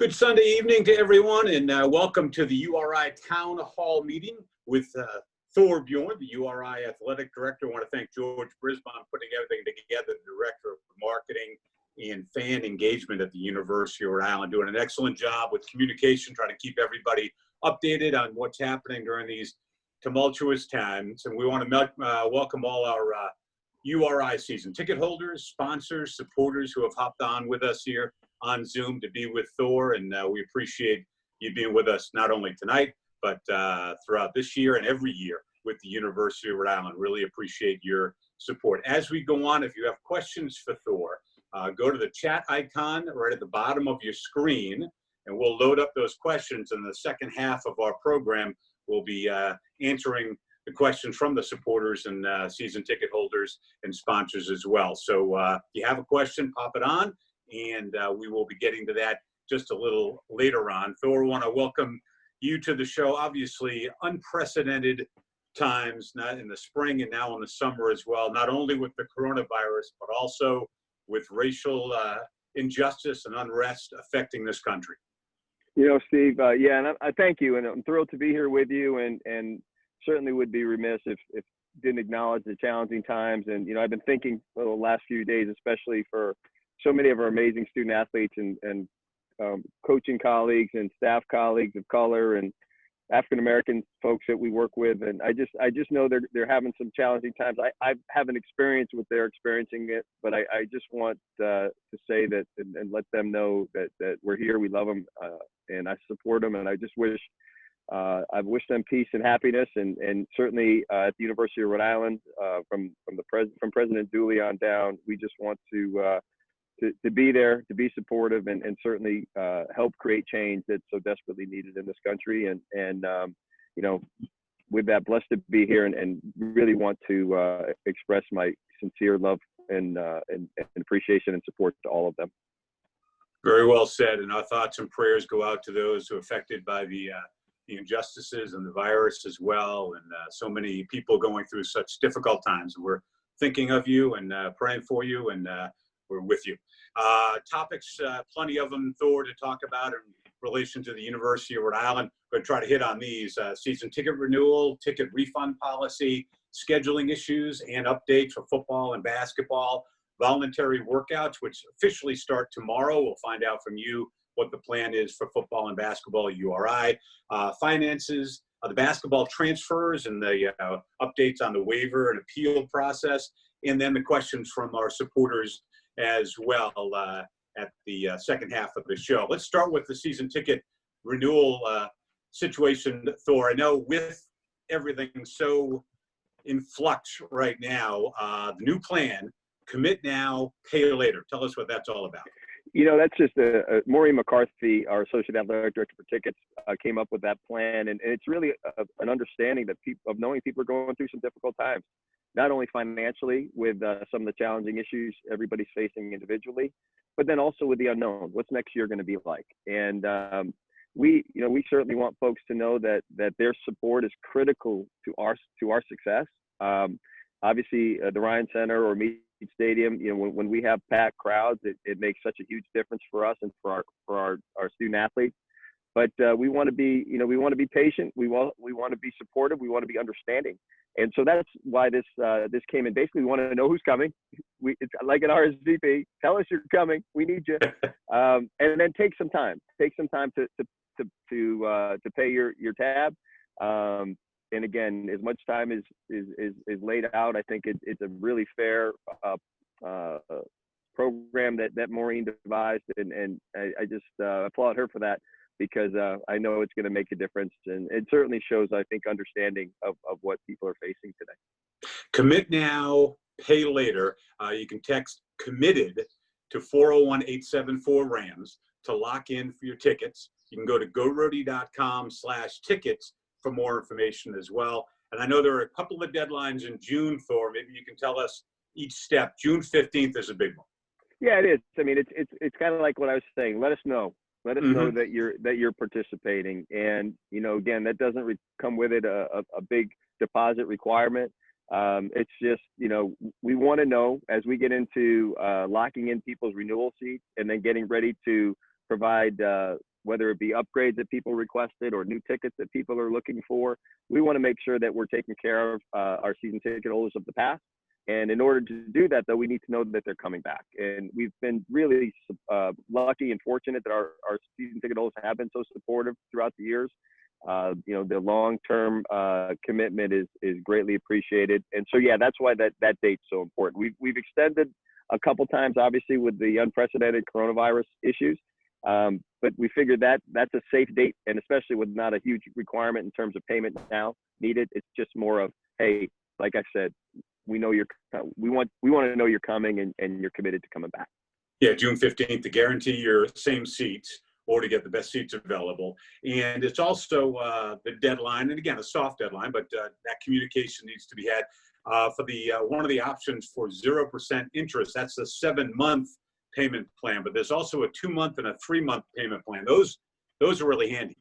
Good Sunday evening to everyone, and welcome to the URI Town Hall meeting with Thorr Bjorn, the URI Athletic Director. I want to thank George Brisbane putting everything together, the Director of Marketing and Fan Engagement at the University of Rhode Island, doing an excellent job with communication, trying to keep everybody updated on what's happening during these tumultuous times. And we want to welcome all our URI season ticket holders, sponsors, supporters who have hopped on with us here on Zoom to be with Thorr, and we appreciate you being with us not only tonight, but throughout this year and every year with the University of Rhode Island. Really appreciate your support. As we go on, if you have questions for Thorr, go to the chat icon right at the bottom of your screen, and we'll load up those questions. In the second half of our program, we'll be answering the questions from the supporters and season ticket holders and sponsors as well. So if you have a question, pop it on, and we will be getting to that just a little later on. Thorr, I want to welcome you to the show. Obviously, unprecedented times, not in the spring and now in the summer as well, not only with the coronavirus, but also with racial injustice and unrest affecting this country. You know, Steve, yeah, and I thank you, and I'm thrilled to be here with you, and certainly would be remiss if didn't acknowledge the challenging times. And, you know, I've been thinking for the last few days, especially for so many of our amazing student athletes and coaching colleagues and staff colleagues of color and African-American folks that we work with. And I just know they're having some challenging times. I haven't experienced what they're experiencing it, but I just want to say that and let them know that we're here, we love them, and I support them. And I just wish, I've wished them peace and happiness, and certainly at the University of Rhode Island, from President Dooley on down, we just want to be there, to be supportive, and certainly help create change that's so desperately needed in this country. And you know, with that, blessed to be here, and really want to express my sincere love and appreciation and support to all of them. Very well said, and our thoughts and prayers go out to those who are affected by the injustices and the virus as well, and so many people going through such difficult times. We're thinking of you and praying for you, and we're with you. Topics, plenty of them, Thorr, to talk about in relation to the University of Rhode Island. We're going to try to hit on these: season ticket renewal, ticket refund policy, scheduling issues and updates for football and basketball, voluntary workouts, which officially start tomorrow. We'll find out from you what the plan is for football and basketball at URI, finances, the basketball transfers, and the updates on the waiver and appeal process, and then the questions from our supporters as well at the second half of the show. Let's start with the season ticket renewal situation, Thorr. I know with everything so in flux right now, the new plan, commit now, pay later. Tell us what that's all about. You know, that's just Maureen McCarthy, our Associate Athletic Director for Tickets, came up with that plan. And it's really an understanding that knowing people are going through some difficult times, not only financially with some of the challenging issues everybody's facing individually, but then also with the unknown. What's next year going to be like? And we certainly want folks to know that their support is critical to our success. Obviously, the Ryan Center or Meade Stadium, you know, when we have packed crowds, it makes such a huge difference for us and for our student athletes. But we want to be, you know, we want to be patient. We want to be supportive. We want to be understanding. And so that's why this came in. Basically, we want to know who's coming. It's like an RSVP. Tell us you're coming. We need you. And then take some time. Take some time to pay your tab. And again, as much time is laid out, I think it's a really fair program that Maureen devised, and I just applaud her for that, because I know it's going to make a difference, and it certainly shows, I think, understanding of what people are facing today. Commit now, pay later. You can text committed to 401-874-RAMS to lock in for your tickets. You can go to gorhody.com/tickets for more information as well. And I know there are a couple of deadlines in June, Thorr. Maybe you can tell us each step. June 15th is a big one. Yeah, it is. I mean, it's kind of like what I was saying. Let us know. Let us know that you're participating. And, you know, again, that doesn't come with it a big deposit requirement. It's just, you know, we want to know as we get into locking in people's renewal seats and then getting ready to provide, whether it be upgrades that people requested or new tickets that people are looking for. We want to make sure that we're taking care of our season ticket holders of the past. And in order to do that, though, we need to know that they're coming back. And we've been really lucky and fortunate that our season ticket holders have been so supportive throughout the years. The long-term commitment is greatly appreciated. And so, yeah, that's why that date's so important. We've extended a couple times, obviously, with the unprecedented coronavirus issues. But we figured that's a safe date, and especially with not a huge requirement in terms of payment now needed. It's just more of, hey, like I said, we want to know you're coming and you're committed to coming back. Yeah, June 15th to guarantee your same seats or to get the best seats available. And it's also the deadline, and again, a soft deadline, but that communication needs to be had for the one of the options for 0% interest. That's the 7-month payment plan, but there's also a 2-month and a 3-month payment plan. Those are really handy.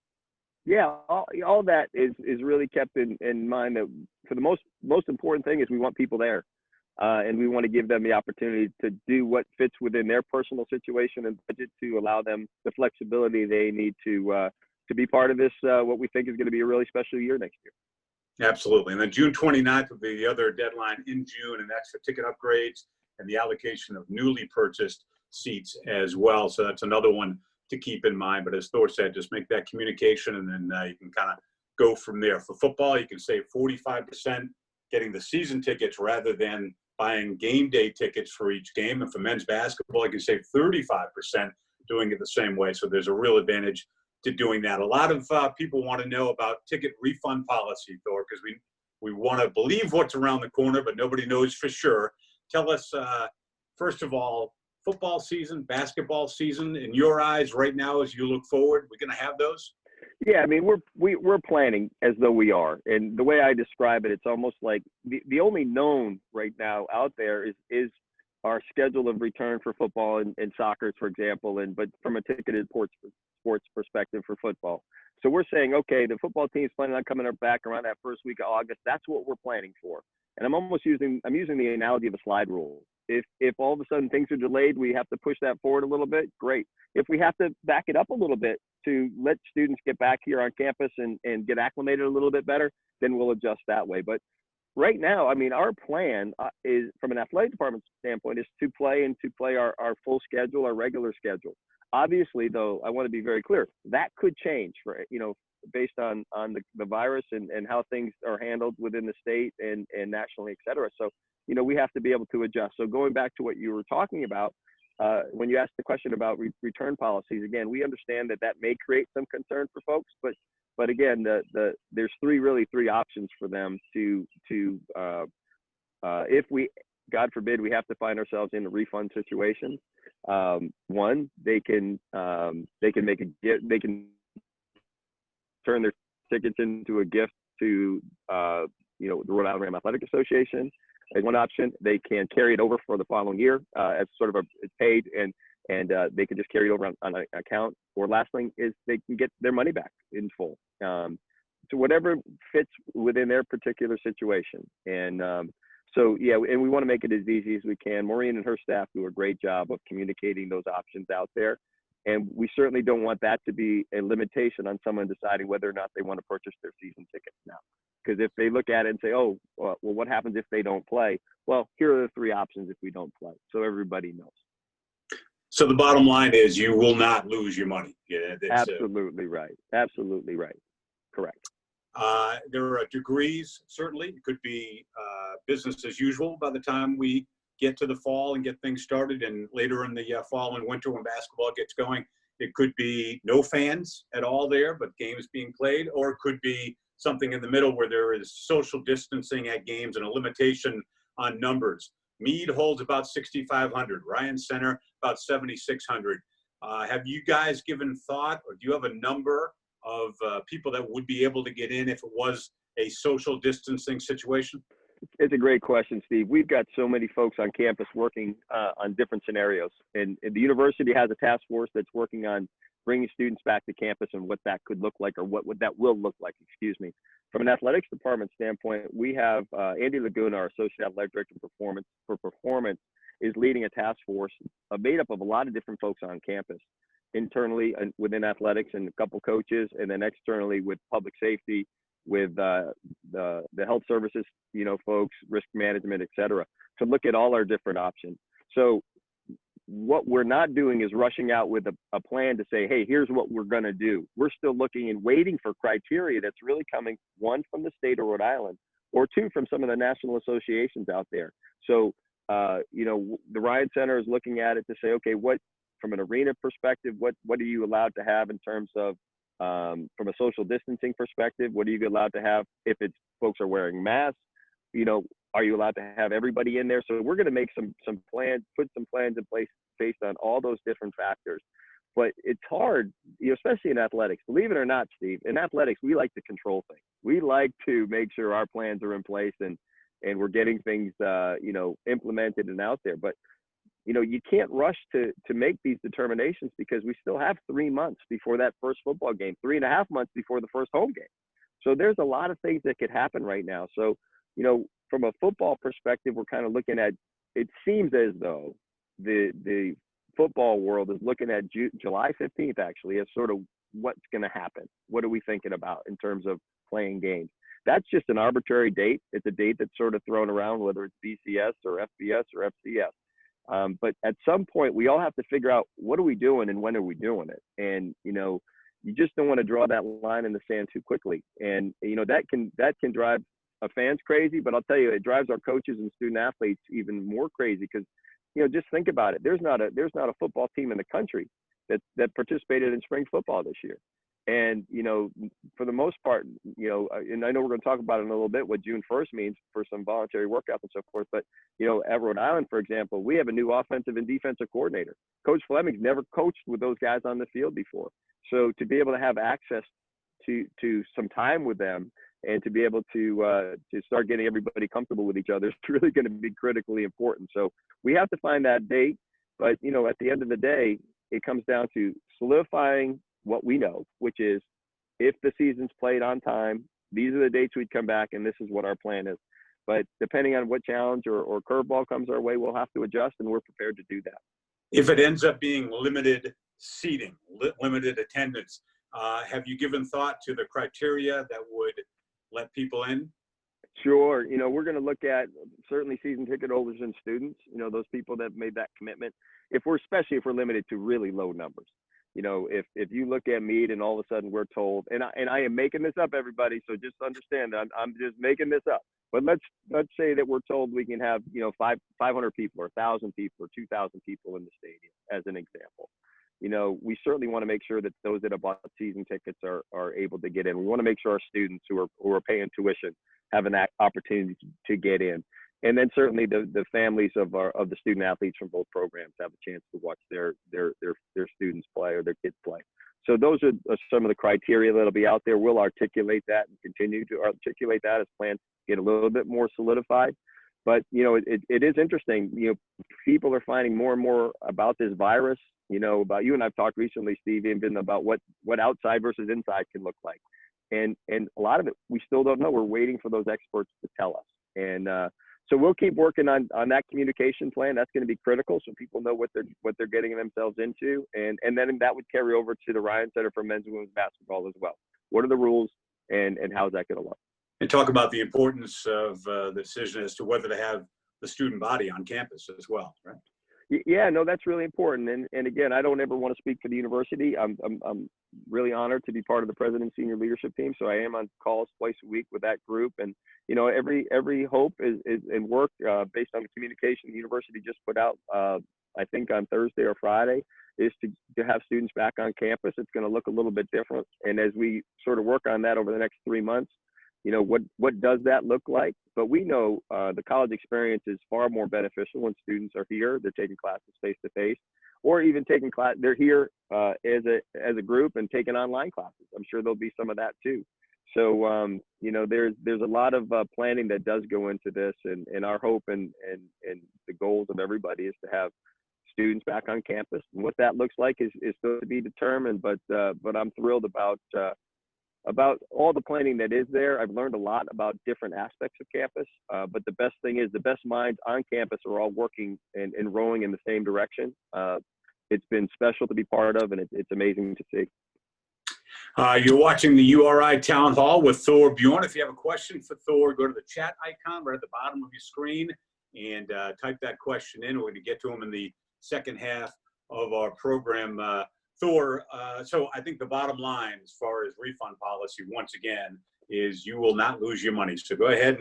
Yeah, all that is really kept in mind. That for the most important thing is we want people there, and we want to give them the opportunity to do what fits within their personal situation and budget to allow them the flexibility they need to be part of this, what we think is going to be a really special year next year. Absolutely. And then June 29th will be the other deadline in June, and that's for ticket upgrades and the allocation of newly purchased seats as well. So that's another one to keep in mind. But as Thorr said, just make that communication, and then you can kind of go from there. For football, you can save 45% getting the season tickets rather than buying game day tickets for each game. And for men's basketball, you can save 35% doing it the same way. So there's a real advantage to doing that. A lot of people want to know about ticket refund policy, Thorr, because we want to believe what's around the corner, but nobody knows for sure. Tell us, first of all, football season, basketball season, in your eyes right now as you look forward, we're going to have those? Yeah, I mean, we're planning as though we are. And the way I describe it, it's almost like the only known right now out there is our schedule of return for football and soccer, for example, but from a ticketed sports perspective for football. So we're saying, okay, the football team is planning on coming back around that first week of August. That's what we're planning for. And I'm using the analogy of a slide rule. If all of a sudden things are delayed, we have to push that forward a little bit, great. If we have to back it up a little bit to let students get back here on campus and get acclimated a little bit better, then we'll adjust that way. But right now, I mean, our plan is, from an athletic department standpoint, is to play our full schedule, our regular schedule. Obviously, though, I want to be very clear, that could change based on the virus and how things are handled within the state and nationally, et cetera. So, we have to be able to adjust. So going back to what you were talking about, when you asked the question about return policies, again, we understand that may create some concern for folks, but again, there's three options for them to if we, God forbid, we have to find ourselves in a refund situation. One, they can make they can turn their tickets into a gift to the Rhode Island Ram Athletic Association. As one option, they can carry it over for the following year as sort of it's paid, and they can just carry it over on an account. Or last thing is they can get their money back in full. So whatever fits within their particular situation. And so, yeah, and we want to make it as easy as we can. Maureen and her staff do a great job of communicating those options out there. And we certainly don't want that to be a limitation on someone deciding whether or not they want to purchase their season tickets now. Because if they look at it and say, oh, well, what happens if they don't play? Well, here are the three options if we don't play. So everybody knows. So the bottom line is you will not lose your money. Yeah, absolutely right. Absolutely right. Correct. There are degrees, certainly. It could be business as usual by the time we get to the fall and get things started, and later in the fall and winter when basketball gets going. It could be no fans at all there, but games being played, or it could be something in the middle where there is social distancing at games and a limitation on numbers. Meade holds about 6,500. Ryan Center about 7,600. Have you guys given thought, or do you have a number of people that would be able to get in if it was a social distancing situation? It's a great question, Steve. We've got so many folks on campus working on different scenarios. And the university has a task force that's working on bringing students back to campus and what that could look like, or what that will look like, excuse me. From an athletics department standpoint, we have Andy Laguna, our Associate Athletic Director for Performance, is leading a task force made up of a lot of different folks on campus. internally and within athletics and a couple coaches, and then externally with public safety, with the health services, folks, risk management, et cetera, to look at all our different options. So what we're not doing is rushing out with a plan to say, hey, here's what we're going to do. We're still looking and waiting for criteria that's really coming, one, from the state of Rhode Island, or two, from some of the national associations out there. So, the Ryan Center is looking at it to say, okay, what, from an arena perspective, what are you allowed to have in terms of, from a social distancing perspective, what are you allowed to have if it's folks are wearing masks? Are you allowed to have everybody in there? So we're going to make some plans, put some plans in place based on all those different factors. But it's hard, especially in athletics. Believe it or not, Steve, in athletics, we like to control things. We like to make sure our plans are in place and we're getting things, implemented and out there. But, you can't rush to make these determinations because we still have 3 months before that first football game, 3.5 months before the first home game. So there's a lot of things that could happen right now. So, from a football perspective, we're kind of looking at, it seems as though the football world is looking at July 15th, actually, as sort of what's going to happen. What are we thinking about in terms of playing games? That's just an arbitrary date. It's a date that's sort of thrown around, whether it's BCS or FBS or FCS. But at some point, we all have to figure out, what are we doing and when are we doing it? And, you just don't want to draw that line in the sand too quickly. And, that can drive fans crazy, but I'll tell you, it drives our coaches and student athletes even more crazy because, just think about it. There's not a football team in the country that participated in spring football this year. And, for the most part, and I know we're going to talk about it in a little bit, what June 1st means for some voluntary workouts and so forth. But, at Rhode Island, for example, we have a new offensive and defensive coordinator. Coach Fleming's never coached with those guys on the field before. So to be able to have access to some time with them and to be able to start getting everybody comfortable with each other is really going to be critically important. So we have to find that date. But, at the end of the day, it comes down to solidifying what we know, which is if the season's played on time, these are the dates we'd come back and this is what our plan is. But depending on what challenge or curveball comes our way, we'll have to adjust, and we're prepared to do that. If it ends up being limited seating, limited attendance, have you given thought to the criteria that would let people in? Sure. We're going to look at certainly season ticket holders and students, those people that made that commitment, especially if we're limited to really low numbers. If you look at Meade and all of a sudden we're told, and I am making this up, everybody, so just understand I'm just making this up. But let's say that we're told we can have 500 people or 1,000 people or 2,000 people in the stadium, as an example. We certainly want to make sure that those that have bought season tickets are able to get in. We want to make sure our students who are paying tuition have an opportunity to get in. And then certainly the families of the student athletes from both programs have a chance to watch their students play or their kids play. So those are some of the criteria that'll be out there. We'll articulate that and continue to articulate that as plans get a little bit more solidified. But, it is interesting. People are finding more and more about this virus, about you and I've talked recently, Steve, even about what outside versus inside can look like. And a lot of it, we still don't know. We're waiting for those experts to tell us. And so we'll keep working on that communication plan. That's going to be critical, so people know what they're getting themselves into. And then that would carry over to the Ryan Center for men's and women's basketball as well. What are the rules and how's that going to look? And talk about the importance of the decision as to whether to have the student body on campus as well, right? Yeah, no, that's really important. And again, I don't ever want to speak for the university. I'm really honored to be part of the president's senior leadership team. So I am on calls twice a week with that group. And, every hope is in work based on the communication the university just put out, I think on Thursday or Friday, is to have students back on campus. It's going to look a little bit different. And as we sort of work on that over the next 3 months, what does that look like? But we know the college experience is far more beneficial when students are here. They're taking classes face to face, or even taking class. They're here as a group and taking online classes. I'm sure there'll be some of that too. So there's a lot of planning that does go into this, and our hope and the goals of everybody is to have students back on campus. And what that looks like is still to be determined. But I'm thrilled about all the planning that is there. I've learned a lot about different aspects of campus, but the best thing is the best minds on campus are all working and rowing in the same direction. it's been special to be part of, and it's amazing to see. You're watching the URI Town Hall with Thorr Bjorn. If you have a question for Thorr, go to the chat icon right at the bottom of your screen and type that question in. We're going to get to him in the second half of our program. Thorr, so I think the bottom line as far as refund policy, once again, is you will not lose your money. So go ahead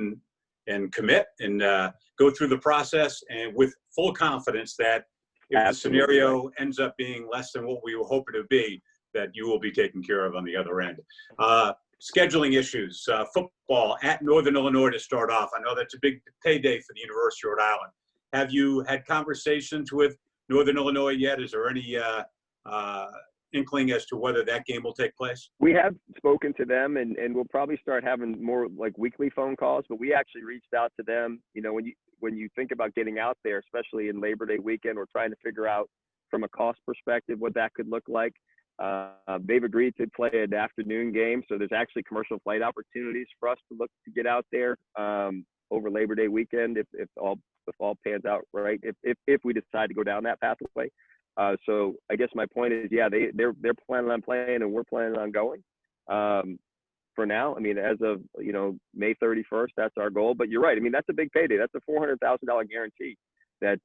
and commit and go through the process, and with full confidence that if the scenario ends up being less than what we were hoping to be, that you will be taken care of on the other end. Scheduling issues, football at Northern Illinois to start off. I know that's a big payday for the University of Rhode Island. Have you had conversations with Northern Illinois yet? Is there any inkling as to whether that game will take place? We have spoken to them, and we'll probably start having more like weekly phone calls, but we actually reached out to them. You know, when you think about getting out there, especially in Labor Day weekend, we're trying to figure out from a cost perspective what that could look like. They've agreed to play an afternoon game, so there's actually commercial flight opportunities for us to look to get out there over Labor Day weekend if all pans out right. If we decide to go down that pathway. So I guess my point is, yeah, they're planning on playing, and we're planning on going. For now, I mean, as of May 31st, that's our goal. But you're right. I mean, that's a big payday. That's a $400,000 guarantee that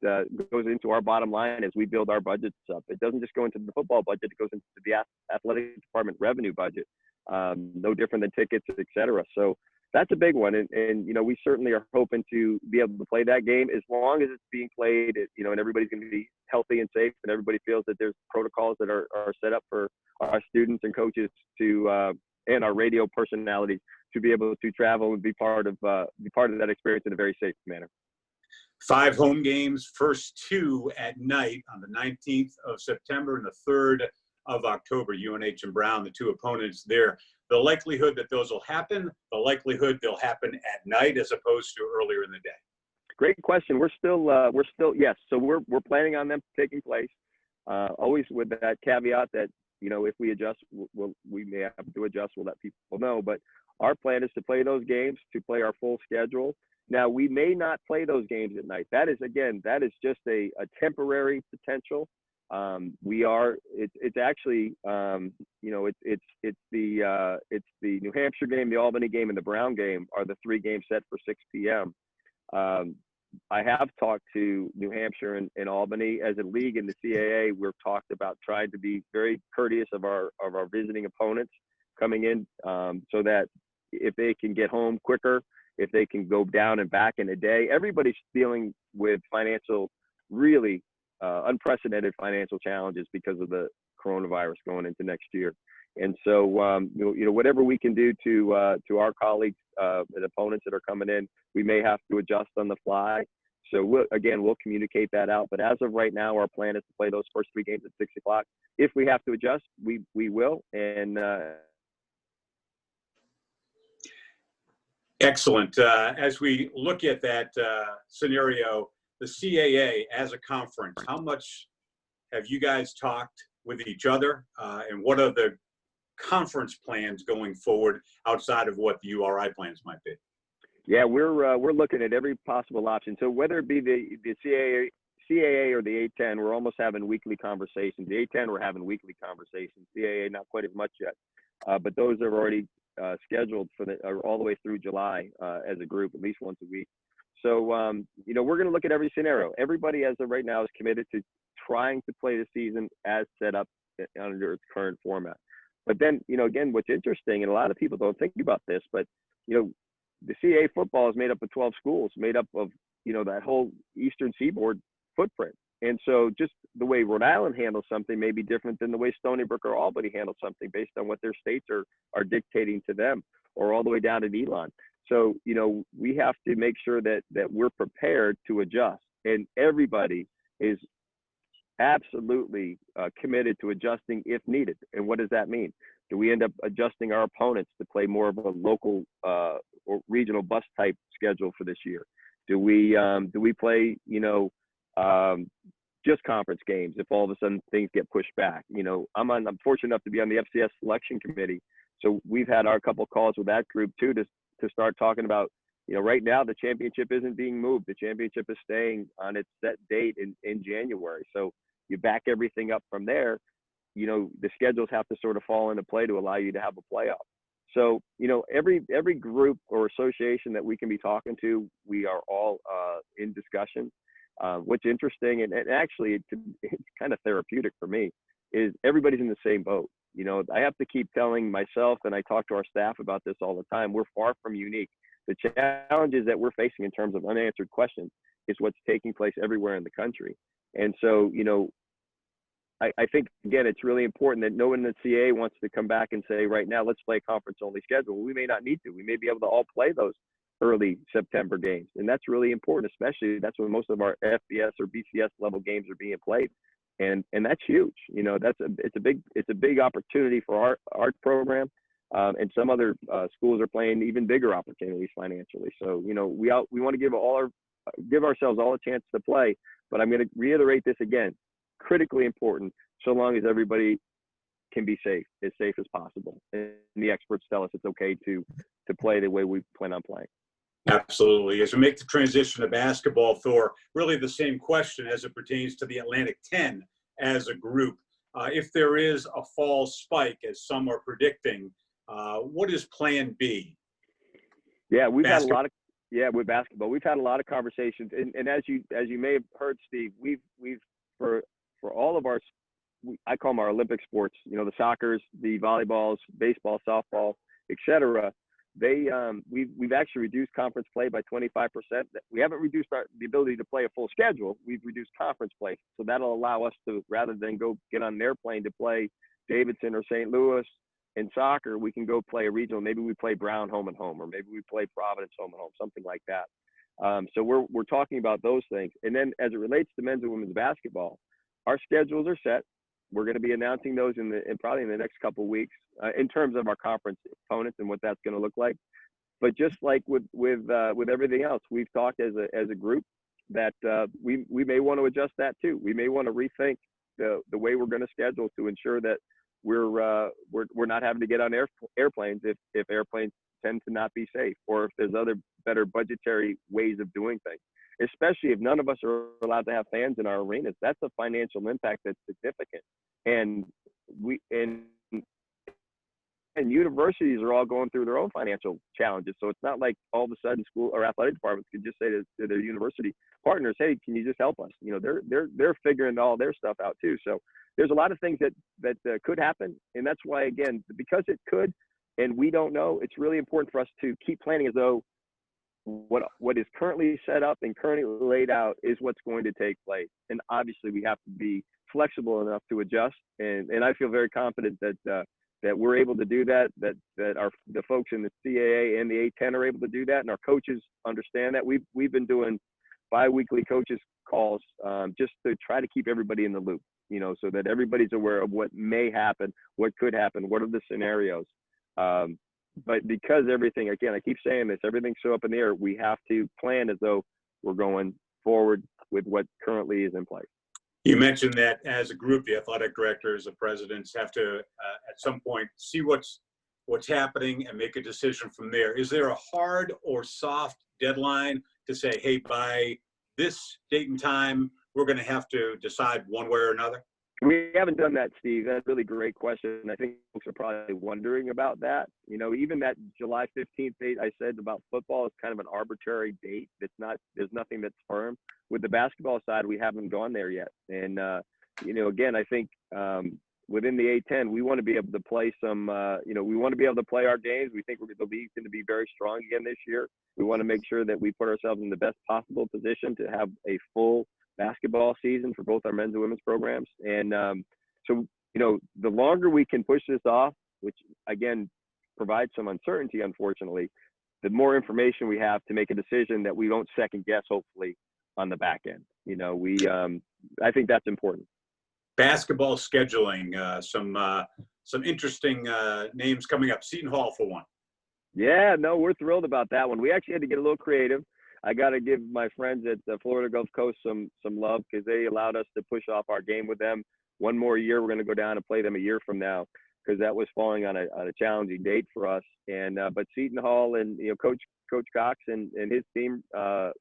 goes into our bottom line as we build our budgets up. It doesn't just go into the football budget; it goes into the athletic department revenue budget. No different than tickets, et cetera. So that's a big one, and we certainly are hoping to be able to play that game as long as it's being played, and everybody's going to be healthy and safe, and everybody feels that there's protocols that are set up for our students and coaches to and our radio personalities to be able to travel and be part of that experience in a very safe manner. 5 home games, first 2 at night on the 19th of September and the 3rd of October. UNH and Brown, the 2 opponents there. The likelihood that those will happen, the likelihood they'll happen at night as opposed to earlier in the day. Great question. We're still yes. So we're planning on them taking place. Always with that caveat that if we adjust, we may have to adjust. We'll let people know. But our plan is to play those games, to play our full schedule. Now we may not play those games at night. That is just a temporary potential. It's actually it's the New Hampshire game, the Albany game, and the Brown game are the 3 games set for 6 p.m. I have talked to New Hampshire and Albany as a league in the CAA. We've talked about trying to be very courteous of our visiting opponents coming in, so that if they can get home quicker, if they can go down and back in a day. Everybody's dealing with really unprecedented financial challenges because of the coronavirus going into next year. And so, whatever we can do to our colleagues and opponents that are coming in, we may have to adjust on the fly. So we'll communicate that out. But as of right now, our plan is to play those first 3 games at 6 o'clock. If we have to adjust, we will. And excellent. As we look at that scenario, the CAA as a conference, how much have you guys talked with each other, and what are the conference plans going forward outside of what the URI plans might be? Yeah, we're looking at every possible option. So whether it be the CAA or the A10, we're almost having weekly conversations. The A10, we're having weekly conversations. CAA, not quite as much yet, but those are already scheduled for all the way through July as a group, at least once a week. So we're going to look at every scenario. Everybody as of right now is committed to trying to play the season as set up under its current format. But then, again, what's interesting, and a lot of people don't think about this, but, the CAA football is made up of 12 schools, made up of, that whole Eastern Seaboard footprint. And so just the way Rhode Island handles something may be different than the way Stony Brook or Albany handles something based on what their states are dictating to them, or all the way down to Elon. So, we have to make sure that we're prepared to adjust, and everybody is absolutely committed to adjusting if needed. And what does that mean? Do we end up adjusting our opponents to play more of a local or regional bus type schedule for this year? Do we play, just conference games if all of a sudden things get pushed back? I'm fortunate enough to be on the FCS selection committee. So we've had our couple calls with that group too to start talking about, right now the championship isn't being moved. The championship is staying on its set date in January. So you back everything up from there, you know, the schedules have to sort of fall into play to allow you to have a playoff. So, you know, every group or association that we can be talking to, we are all in discussion. What's interesting, and actually it's kind of therapeutic for me, is everybody's in the same boat. You know, I have to keep telling myself, and I talk to our staff about this all the time, we're far from unique. The challenges that we're facing in terms of unanswered questions is what's taking place everywhere in the country. And so, you know, I think, again, it's really important that no one in the CAA wants to come back and say, right now, let's play a conference-only schedule. We may not need to. We may be able to all play those early September games. And that's really important, especially that's when most of our FBS or BCS level games are being played. And that's huge. You know, it's a big opportunity for our program. And some other schools are playing even bigger opportunities financially. So, you know, we want to give ourselves all a chance to play. But I'm going to reiterate this again. Critically important, so long as everybody can be safe as possible, and the experts tell us it's okay to play the way we plan on playing. Absolutely. As we make the transition to basketball, Thor, really the same question as it pertains to the Atlantic 10 as a group. If there is a fall spike, as some are predicting, what is Plan B? Yeah, with basketball, we've had a lot of conversations, and as you may have heard, Steve, we've for all of I call them our Olympic sports, you know, the soccers, the volleyballs, baseball, softball, etc. We've actually reduced conference play by 25%. We haven't reduced the ability to play a full schedule. We've reduced conference play. So that'll allow us to, rather than go get on an airplane to play Davidson or St. Louis in soccer, we can go play a regional. Maybe we play Brown home and home, or maybe we play Providence home and home, something like that. So we're talking about those things. And then as it relates to men's and women's basketball, our schedules are set. We're going to be announcing those probably in the next couple of weeks in terms of our conference opponents and what that's going to look like. But just like with everything else, we've talked as a group that we may want to adjust that too. We may want to rethink the way we're going to schedule to ensure that we're not having to get on airplanes if airplanes tend to not be safe, or if there's other better budgetary ways of doing things. Especially if none of us are allowed to have fans in our arenas, that's a financial impact that's significant. And universities are all going through their own financial challenges. So it's not like all of a sudden school or athletic departments could just say to their university partners, "Hey, can you just help us?" You know, they're figuring all their stuff out too. So there's a lot of things that could happen, and that's why, again, because it could, and we don't know, it's really important for us to keep planning as though what is currently set up and currently laid out is what's going to take place. And obviously we have to be flexible enough to adjust. And I feel very confident that we're able to do that, that the folks in the CAA and the A10 are able to do that. And our coaches understand that. We've been doing bi-weekly coaches calls just to try to keep everybody in the loop, you know, so that everybody's aware of what may happen, what could happen, what are the scenarios. But because everything, again, I keep saying this, everything's so up in the air, we have to plan as though we're going forward with what currently is in place. You mentioned that as a group, the athletic directors, the presidents have to, at some point, see what's happening and make a decision from there. Is there a hard or soft deadline to say, hey, by this date and time, we're going to have to decide one way or another? We haven't done that, Steve. That's a really great question. I think folks are probably wondering about that. You know, even that July 15th date I said about football is kind of an arbitrary date. There's nothing that's firm. With the basketball side, we haven't gone there yet. And, you know, again, I think within the A10, we want to be able to play we want to be able to play our games. We think the league's going to be very strong again this year. We want to make sure that we put ourselves in the best possible position to have a full basketball season for both our men's and women's programs. And so, you know, the longer we can push this off, which again provides some uncertainty, unfortunately, the more information we have to make a decision that we don't second guess, hopefully, on the back end. You know, I think that's important. Basketball scheduling, some interesting names coming up. Seton Hall for one. Yeah, no, we're thrilled about that one. We actually had to get a little creative. I got to give my friends at the Florida Gulf Coast some love, because they allowed us to push off our game with them one more year. We're going to go down and play them a year from now, because that was falling on a challenging date for us. And but Seton Hall and, you know, Coach Cox and his team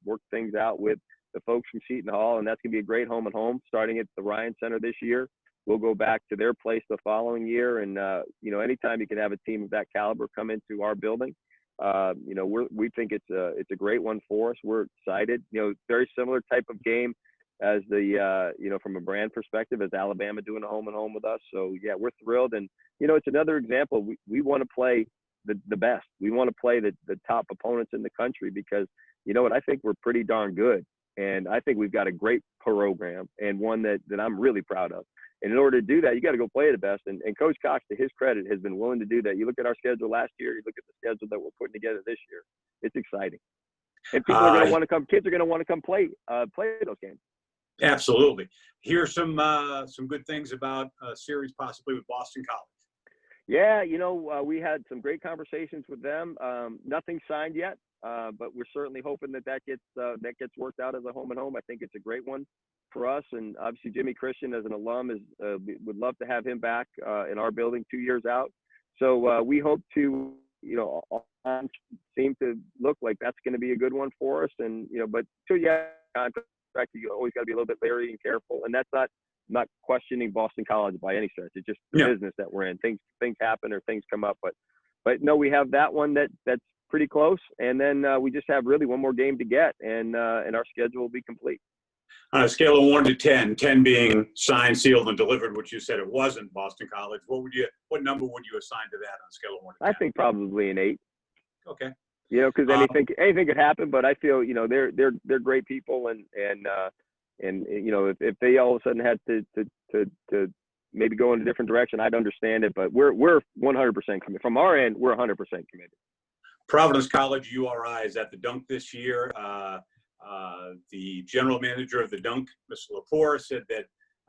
worked things out with the folks from Seton Hall, and that's going to be a great home and home starting at the Ryan Center this year. We'll go back to their place the following year. And, anytime you can have a team of that caliber come into our building, we think it's a great one for us. We're excited, very similar type of game as from a brand perspective, as Alabama doing a home and home with us. So yeah, we're thrilled. And, it's another example. We want to play the best. We want to play the top opponents in the country because, I think we're pretty darn good. And I think we've got a great program and one that I'm really proud of. And in order to do that, you got to go play the best. And Coach Cox, to his credit, has been willing to do that. You look at our schedule last year, you look at the schedule that we're putting together this year. It's exciting. And people are going to want to come, kids are going to want to come play those games. Absolutely. Here's some good things about a series possibly with Boston College. Yeah, we had some great conversations with them. Nothing signed yet, but we're certainly hoping that gets worked out as a home and home. I think it's a great one for us, and obviously Jimmy Christian as an alum would love to have him back in our building 2 years out. So we hope to, all seem to look like that's going to be a good one for us. And but till you have contract, you always got to be a little bit wary and careful. And that's not questioning Boston College by any stretch. It's just the business that we're in. Things happen or things come up, but no, we have that one that's pretty close, and then we just have really one more game to get, and our schedule will be complete. On a scale of 1 to 10, 10 being signed, sealed, and delivered, which you said it wasn't Boston College, what number would you assign to that on a scale of 1 to 10? I think probably an 8. Okay. Because anything could happen, but I feel they're great people, and if they all of a sudden had to maybe go in a different direction, I'd understand it. But we're 100% committed. From our end, we're 100% committed. Providence College URI is at the Dunk this year. The general manager of the Dunk, Mr. Thorr, said that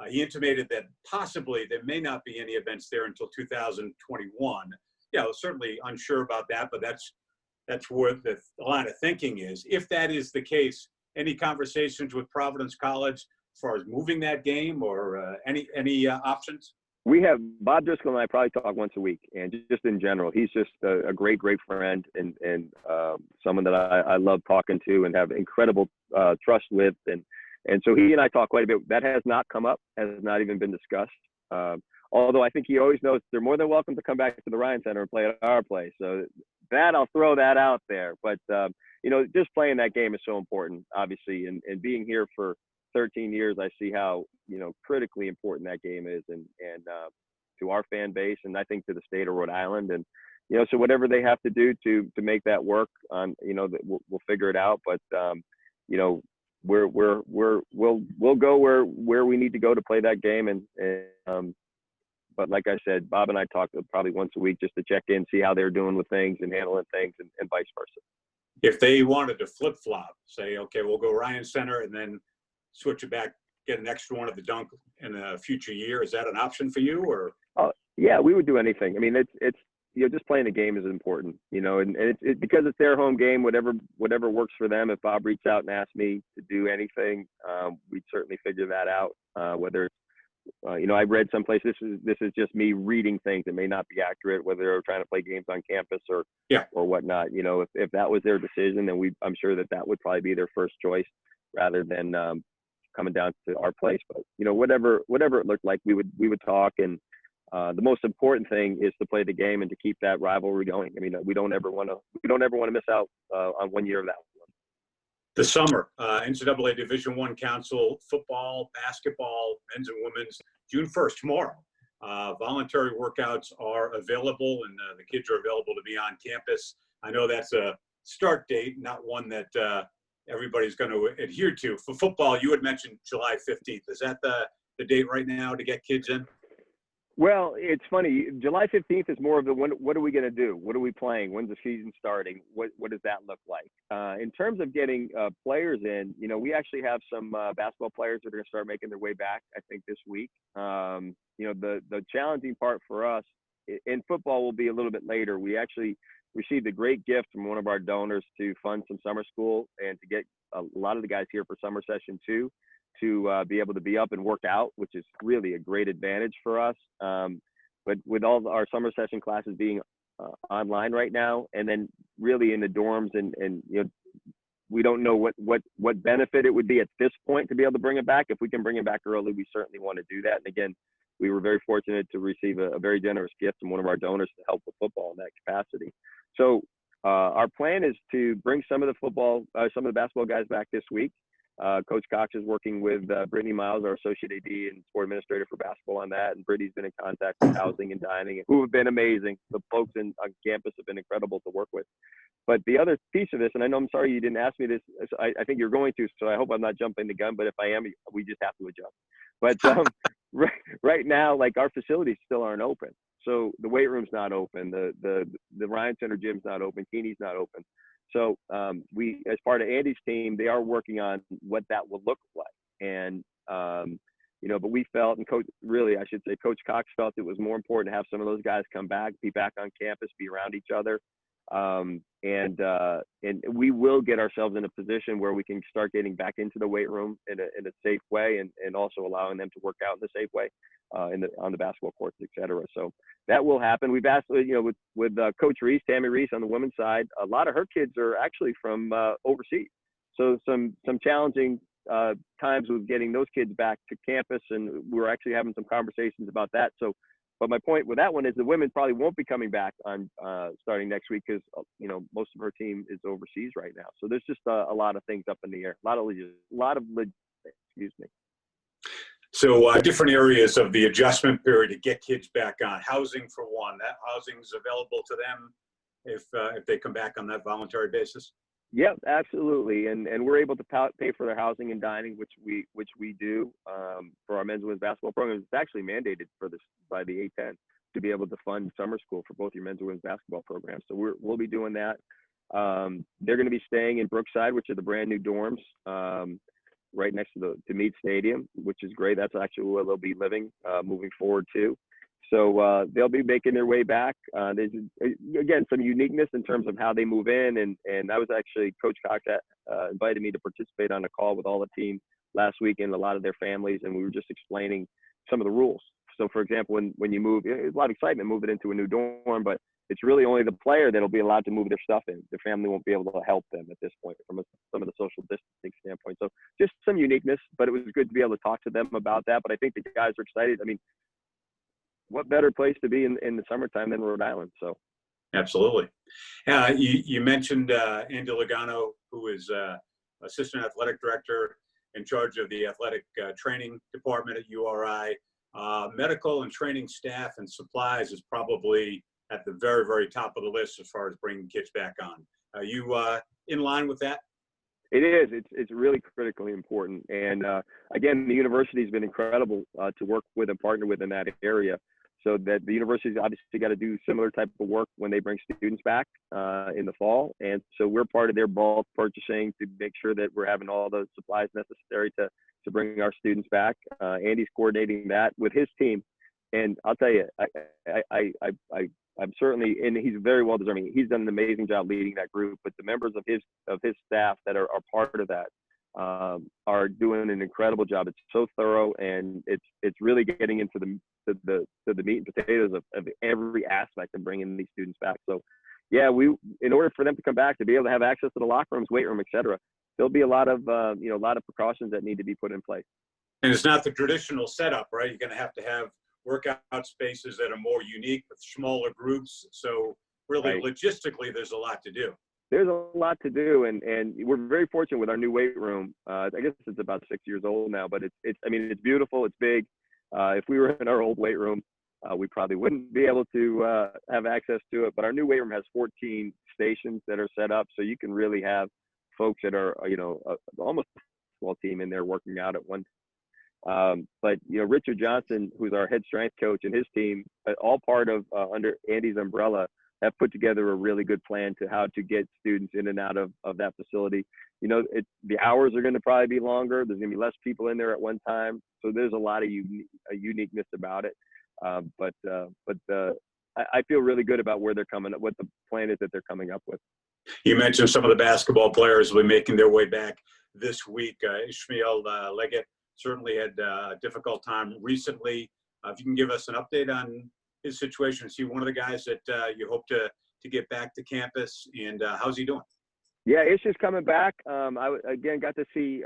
he intimated that possibly there may not be any events there until 2021. Yeah, certainly unsure about that, but that's where the line of thinking is. If that is the case, any conversations with Providence College as far as moving that game or any options? We have Bob Driscoll and I probably talk once a week, and just in general, he's just a great friend and someone that I love talking to and have incredible trust with, and so he and I talk quite a bit. That has not come up, has not even been discussed. Although I think he always knows they're more than welcome to come back to the Ryan Center and play at our place. So that I'll throw that out there. But just playing that game is so important, obviously, and being here for 13 years, I see how critically important that game is, and to our fan base, and I think to the state of Rhode Island, and so whatever they have to do to make that work, we'll figure it out. But we'll go where we need to go to play that game, and but like I said, Bob and I talk probably once a week just to check in, see how they're doing with things and handling things, and vice versa. If they wanted to flip flop, say, okay, we'll go Ryan Center and then switch it back, get an extra one at the Dunk in a future year, is that an option for you, or? Yeah, we would do anything. I mean, it's just playing the game is important, and it's because it's their home game. Whatever works for them. If Bob reached out and asked me to do anything, we'd certainly figure that out. Whether it's, I read someplace, this is just me reading things that may not be accurate, whether they're trying to play games on campus or whatnot. If that was their decision, then I'm sure that would probably be their first choice rather than coming down to our place. But whatever it looked like, we would talk, and the most important thing is to play the game and to keep that rivalry going. I mean, we don't ever want to miss out on 1 year of that. The summer, NCAA Division I Council, football, basketball, men's and women's, June 1st, tomorrow. Voluntary workouts are available, and the kids are available to be on campus. I know that's a start date, not one that everybody's going to adhere to. For football, you had mentioned July 15th. Is that the date right now to get kids in? Well, it's funny. July 15th is more of the what are we going to do? What are we playing? When's the season starting? What does that look like? In terms of getting players in, we actually have some basketball players that are going to start making their way back, I think, this week. The challenging part for us in football will be a little bit later. We actually received a great gift from one of our donors to fund some summer school and to get a lot of the guys here for summer session 2. To be able to be up and work out, which is really a great advantage for us. But with all our summer session classes being online right now, and then really in the dorms and we don't know what benefit it would be at this point to be able to bring it back. If we can bring it back early, we certainly want to do that. And again, we were very fortunate to receive a very generous gift from one of our donors to help with football in that capacity. So our plan is to bring some of the basketball guys back this week. Coach Cox is working with Brittany Miles, our associate AD and sport administrator for basketball, on that. And Brittany's been in contact with housing and dining, who have been amazing. The folks on campus have been incredible to work with. But the other piece of this, and I know I'm sorry you didn't ask me this, I think you're going to, so I hope I'm not jumping the gun, but if I am, we just have to adjust. But right now, like, our facilities still aren't open. So the weight room's not open, the Ryan Center gym's not open, Keeney's not open. So we, as part of Andy's team, they are working on what that will look like. And, but we felt, and Coach Cox felt it was more important to have some of those guys come back, be back on campus, be around each other. And we will get ourselves in a position where we can start getting back into the weight room in a safe way, and also allowing them to work out in a safe way on the basketball courts, et cetera. So that will happen. We've asked, with Coach Reese, Tammy Reese on the women's side, a lot of her kids are actually from overseas. So some challenging times with getting those kids back to campus, and we're actually having some conversations about that. So, but my point with that one is the women probably won't be coming back on starting next week, because most of her team is overseas right now. So there's just a lot of things up in the air, excuse me. So different areas of the adjustment period to get kids back on. Housing, for one, that housing is available to them if they come back on that voluntary basis. Yep, absolutely, and we're able to pay for their housing and dining, which we do for our men's and women's basketball programs. It's actually mandated by the A10 to be able to fund summer school for both your men's and women's basketball programs. So we'll be doing that. They're going to be staying in Brookside, which are the brand new dorms right next to Meade Stadium, which is great. That's actually where they'll be living moving forward too. So they'll be making their way back. There's, again, some uniqueness in terms of how they move in. And I was actually, Coach Cox invited me to participate on a call with all the team last week and a lot of their families. And we were just explaining some of the rules. So, for example, when you move, there's a lot of excitement moving into a new dorm, but it's really only the player that'll be allowed to move their stuff in. Their family won't be able to help them at this point from some of the social distancing standpoint. So just some uniqueness, but it was good to be able to talk to them about that. But I think the guys are excited. I mean, what better place to be in the summertime than Rhode Island? So, absolutely. You mentioned Andy Logano, who is assistant athletic director in charge of the athletic training department at URI. Medical and training staff and supplies is probably at the very, very top of the list as far as bringing kids back on. Are you in line with that? It is. It's really critically important. And again, the university has been incredible to work with and partner with in that area. So that the university's obviously got to do similar type of work when they bring students back in the fall. And so we're part of their bulk purchasing to make sure that we're having all the supplies necessary to bring our students back. Andy's coordinating that with his team. And I'll tell you, I'm certainly, and he's very well deserving. He's done an amazing job leading that group, but the members of his staff that are part of that are doing an incredible job. It's so thorough, and it's really getting into the meat and potatoes of every aspect of bringing these students back. So, yeah, in order for them to come back, to be able to have access to the locker rooms, weight room, et cetera, there'll be a lot of precautions that need to be put in place. And it's not the traditional setup, right? You're going to have workout spaces that are more unique with smaller groups. So really, right, logistically, there's a lot to do. There's a lot to do, and we're very fortunate with our new weight room. I guess it's about 6 years old now, but it's beautiful. It's big. If we were in our old weight room, we probably wouldn't be able to have access to it. But our new weight room has 14 stations that are set up, so you can really have folks that are, almost a small team in there working out at one time. But Richard Johnson, who's our head strength coach, and his team, all part of under Andy's umbrella, have put together a really good plan to how to get students in and out of that facility. The hours are going to probably be longer. There's going to be less people in there at one time. So there's a lot of uniqueness about it. But I feel really good about where they're coming, what the plan is that they're coming up with. You mentioned some of the basketball players will be making their way back this week. Ishmael Leggett certainly had a difficult time recently. If you can give us an update on his situation. Is he one of the guys that you hope to get back to campus, and how's he doing? Yeah, it's just coming back. Again got to see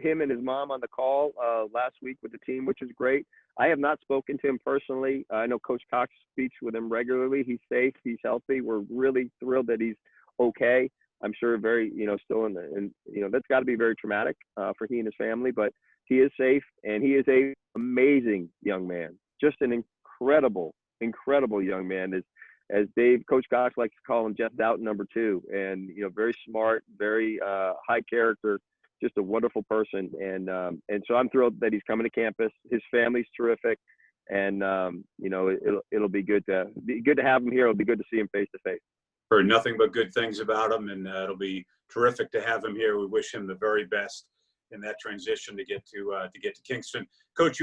him and his mom on the call last week with the team, which is great. I have not spoken to him personally. I know Coach Cox speaks with him regularly. He's safe. He's healthy. We're really thrilled that he's okay. I'm sure very, still that's got to be very traumatic for he and his family, but he is safe and he is a amazing young man. Just an incredible young man. As Coach Cox likes to call him, Jeff Doughton #2, and very smart, very high character, just a wonderful person, and so I'm thrilled that he's coming to campus. His family's terrific, and it'll be good to have him here. It'll be good to see him face to face. Heard nothing but good things about him, and it'll be terrific to have him here. We wish him the very best in that transition to get to Kingston. Coach,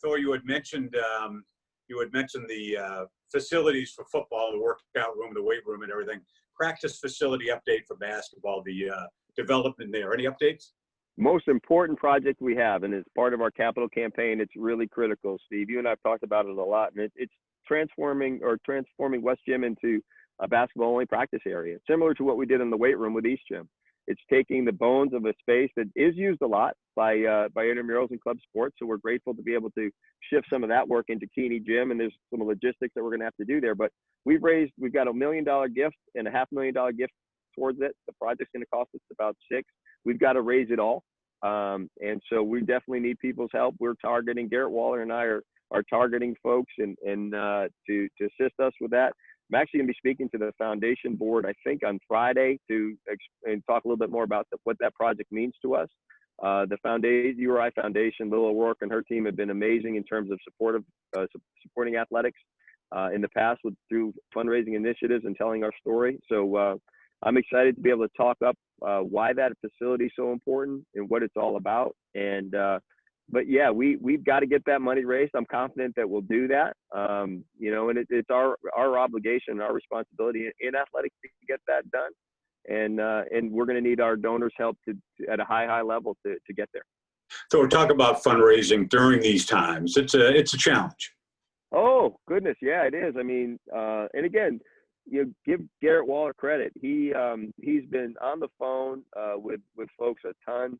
Thorr, you had mentioned the facilities for football, the workout room, the weight room, and everything. Practice facility update for basketball, the development there. Any updates? Most important project we have, and it's part of our capital campaign. It's really critical, Steve. You and I have talked about it a lot, and it's transforming West Gym into a basketball-only practice area, similar to what we did in the weight room with East Gym. It's taking the bones of a space that is used a lot by intramurals and club sports. So we're grateful to be able to shift some of that work into Keeney Gym, and there's some logistics that we're going to have to do there. But we've got $1 million gift and a $500,000 gift towards it. The project's going to cost us about $6 million. We've got to raise it all, and so we definitely need people's help. We're targeting, Garrett Waller and I are targeting folks and to assist us with that. I'm actually going to be speaking to the foundation board, I think, on Friday and talk a little bit more about what that project means to us. The URI Foundation, Lil O'Rourke and her team have been amazing in terms of supporting athletics in the past through fundraising initiatives and telling our story. So I'm excited to be able to talk up why that facility is so important and what it's all about. But yeah, we've got to get that money raised. I'm confident that we'll do that. And it's our obligation, our responsibility in athletics to get that done. And we're going to need our donors' help at a high level to get there. So we're talking about fundraising during these times. It's a challenge. Oh goodness, yeah, it is. I mean, and again, give Garrett Waller credit. He's been on the phone with folks a ton.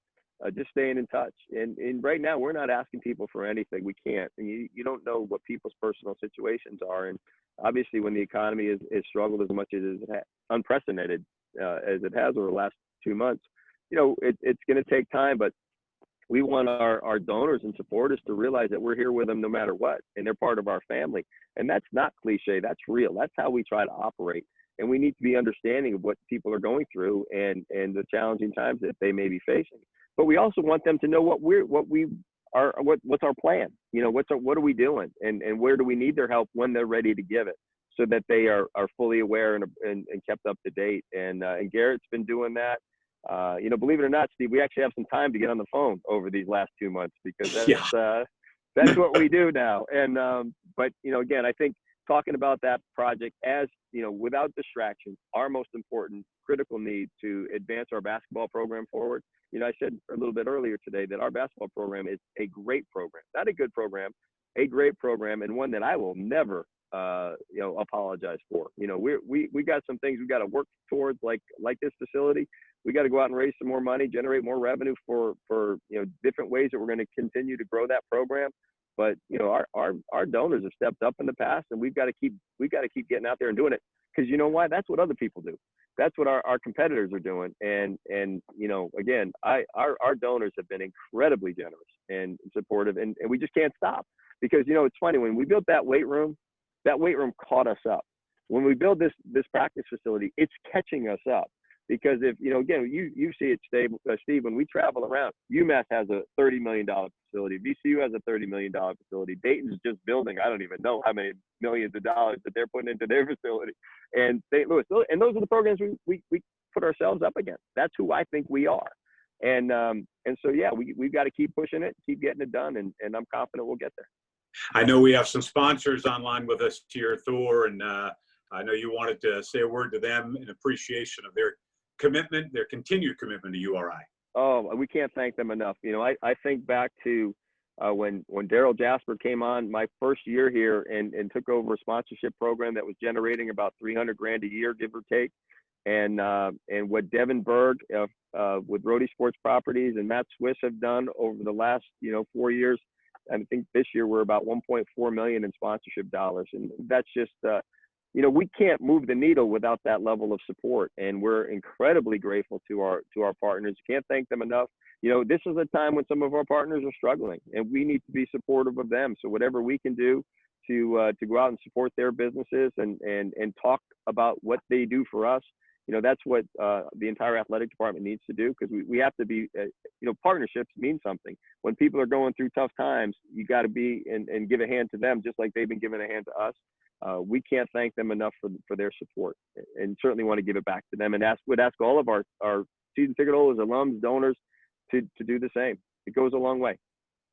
Just staying in touch. And right now, we're not asking people for anything. We can't. And you don't know what people's personal situations are. And obviously, when the economy is struggled as much as it has, unprecedented as it has over the last 2 months, it's going to take time. But we want our donors and supporters to realize that we're here with them no matter what. And they're part of our family. And that's not cliche. That's real. That's how we try to operate. And we need to be understanding of what people are going through and the challenging times that they may be facing. But we also want them to know what's our plan. What are we doing, and where do we need their help when they're ready to give it, so that they are fully aware and kept up to date. And Garrett's been doing that. Believe it or not, Steve, we actually have some time to get on the phone over these last 2 months because that's what we do now. And but again, I think talking about that project as without distractions, our most important critical need to advance our basketball program forward. I said a little bit earlier today that our basketball program is a great program, not a good program, a great program, and one that I will never, apologize for. We got some things we got to work towards, like this facility. We got to go out and raise some more money, generate more revenue for different ways that we're going to continue to grow that program. But our donors have stepped up in the past, and we've got to keep getting out there and doing it, because you know why? That's what other people do. That's what our competitors are doing. And again, our donors have been incredibly generous and supportive, and we just can't stop, because it's funny, when we built that weight room caught us up. When we build this practice facility, it's catching us up. Because if, again, you see it, Steve, when we travel around, UMass has a $30 million facility. VCU has a $30 million facility. Dayton's just building, I don't even know how many millions of dollars that they're putting into their facility. And St. Louis, and those are the programs we put ourselves up against. That's who I think we are. And so, yeah, we've got to keep pushing it, keep getting it done, and I'm confident we'll get there. I know we have some sponsors online with us here, Thorr, and I know you wanted to say a word to them in appreciation of their commitment, their continued commitment to URI. Oh, we can't thank them enough. I think back to when Daryl Jasper came on my first year here and took over a sponsorship program that was generating about $300,000 a year, give or take. and what Devin Berg with Rhody Sports Properties and Matt Swiss have done over the last 4 years. I think this year we're about 1.4 million in sponsorship dollars, and that's just we can't move the needle without that level of support, and we're incredibly grateful to our partners. Can't thank them enough. This is a time when some of our partners are struggling, and we need to be supportive of them. So whatever we can do to go out and support their businesses and talk about what they do for us, that's what the entire athletic department needs to do, because we have to be, partnerships mean something. When people are going through tough times, you got to be and give a hand to them just like they've been giving a hand to us. We can't thank them enough for their support, and certainly want to give it back to them, and would ask all of our season ticket holders, alums, donors to do the same. It goes a long way.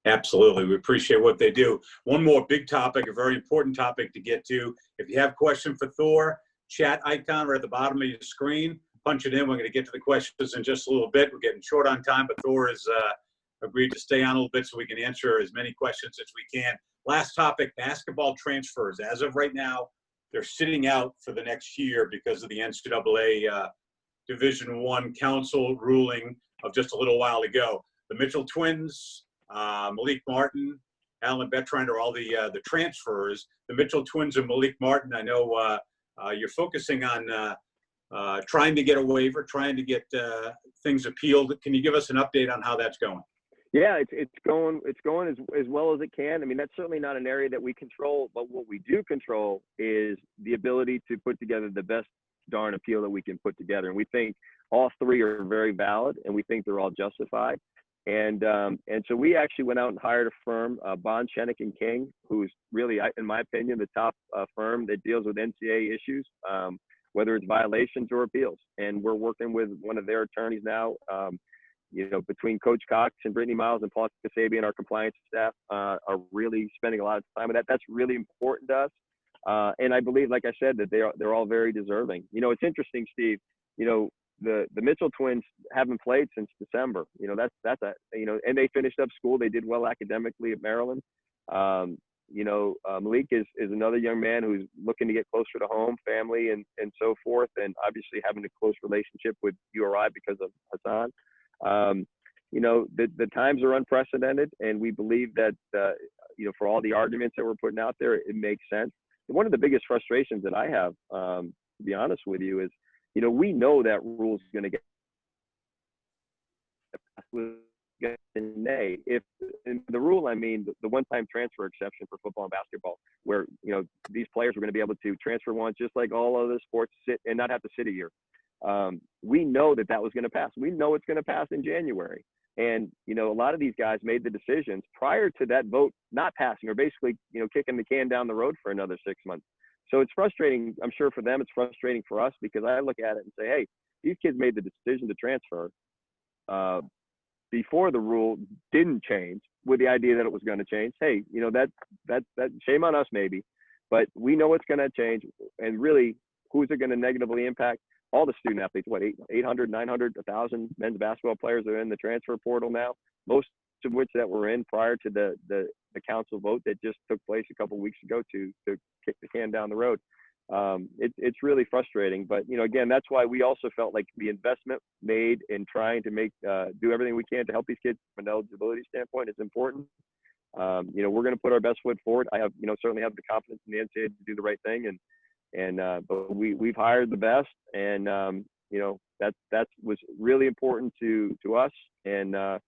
Absolutely. We appreciate what they do. One more big topic, a very important topic to get to. If you have a question for Thorr, chat icon right at the bottom of your screen. Punch it in. We're going to get to the questions in just a little bit. We're getting short on time, but Thorr has agreed to stay on a little bit so we can answer as many questions as we can. Last topic, basketball transfers. As of right now, they're sitting out for the next year because of the NCAA Division I Council ruling of just a little while ago. The Mitchell twins, Malik Martin, Alan Bertrand are all the transfers. The Mitchell twins and Malik Martin, I know you're focusing on trying to get a waiver, trying to get things appealed. Can you give us an update on how that's going? Yeah, it's going as well as it can. I mean, that's certainly not an area that we control, but what we do control is the ability to put together the best darn appeal that we can put together. And we think all three are very valid, and we think they're all justified. And so we actually went out and hired a firm, Bond, Shenick and King, who's really, in my opinion, the top firm that deals with NCAA issues, whether it's violations or appeals. And we're working with one of their attorneys now. Between Coach Cox and Brittany Miles and Paul Kasabian, our compliance staff are really spending a lot of time with that. That's really important to us. And I believe, like I said, that they're all very deserving. It's interesting, Steve. The Mitchell twins haven't played since December. And they finished up school. They did well academically at Maryland. Malik is another young man who's looking to get closer to home, family, and so forth, and obviously having a close relationship with URI because of Hassan. The times are unprecedented, and we believe that, for all the arguments that we're putting out there, it makes sense. And one of the biggest frustrations that I have, to be honest with you, is, we know that rule is going to get if in the rule, I mean the one-time transfer exception for football and basketball, where these players are going to be able to transfer once, just like all other sports, sit and not have to sit a year. We know that was going to pass. We know it's going to pass in January. And, a lot of these guys made the decisions prior to that vote not passing, or basically, kicking the can down the road for another 6 months. So it's frustrating. I'm sure for them, it's frustrating for us, because I look at it and say, hey, these kids made the decision to transfer before the rule didn't change, with the idea that it was going to change. Hey, that shame on us maybe, but we know it's going to change. And really, who's it going to negatively impact? All the student athletes. 800, 900, 1,000 men's basketball players are in the transfer portal now, most of which that were in prior to the council vote that just took place a couple of weeks ago to kick the can down the road. It's really frustrating, but again, that's why we also felt like the investment made in trying to do everything we can to help these kids from an eligibility standpoint is important. We're going to put our best foot forward. I have certainly have the confidence in the NCAA to do the right thing, but we've hired the best, and that was really important to us, and I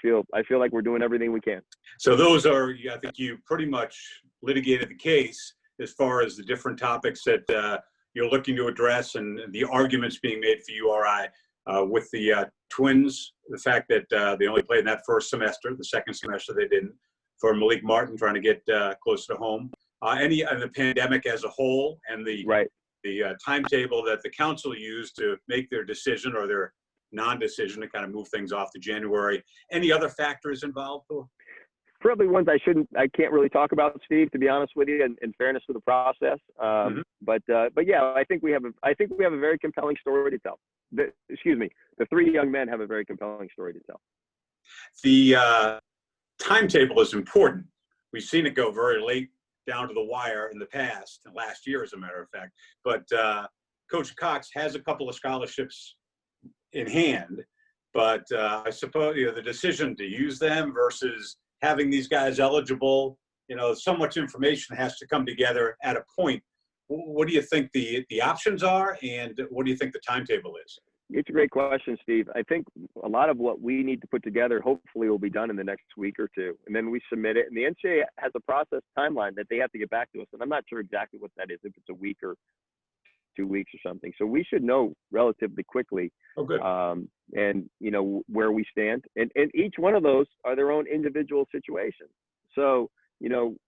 feel like we're doing everything we can. So those are, I think you pretty much litigated the case as far as the different topics that you're looking to address, and the arguments being made for URI with the twins, the fact that they only played in that first semester, the second semester they didn't, for Malik Martin trying to get closer to home. The pandemic as a whole, and the timetable that the council used to make their decision or their non-decision to kind of move things off to January. Any other factors involved? Probably ones I can't really talk about, Steve, to be honest with you, in fairness to the process. But yeah, I think we have a very compelling story to tell. The three young men have a very compelling story to tell. The timetable is important. We've seen it go very late, down to the wire in the past, last year, as a matter of fact. But Coach Cox has a couple of scholarships in hand, but I suppose, the decision to use them versus having these guys eligible, so much information has to come together at a point. What do you think the options are, and what do you think the timetable is? It's a great question, Steve. I think a lot of what we need to put together hopefully will be done in the next week or two, and then we submit it. And the NCAA has a process timeline that they have to get back to us, and I'm not sure exactly what that is, if it's a week or 2 weeks or something. So we should know relatively quickly. Oh, good. And where we stand, and each one of those are their own individual situations. So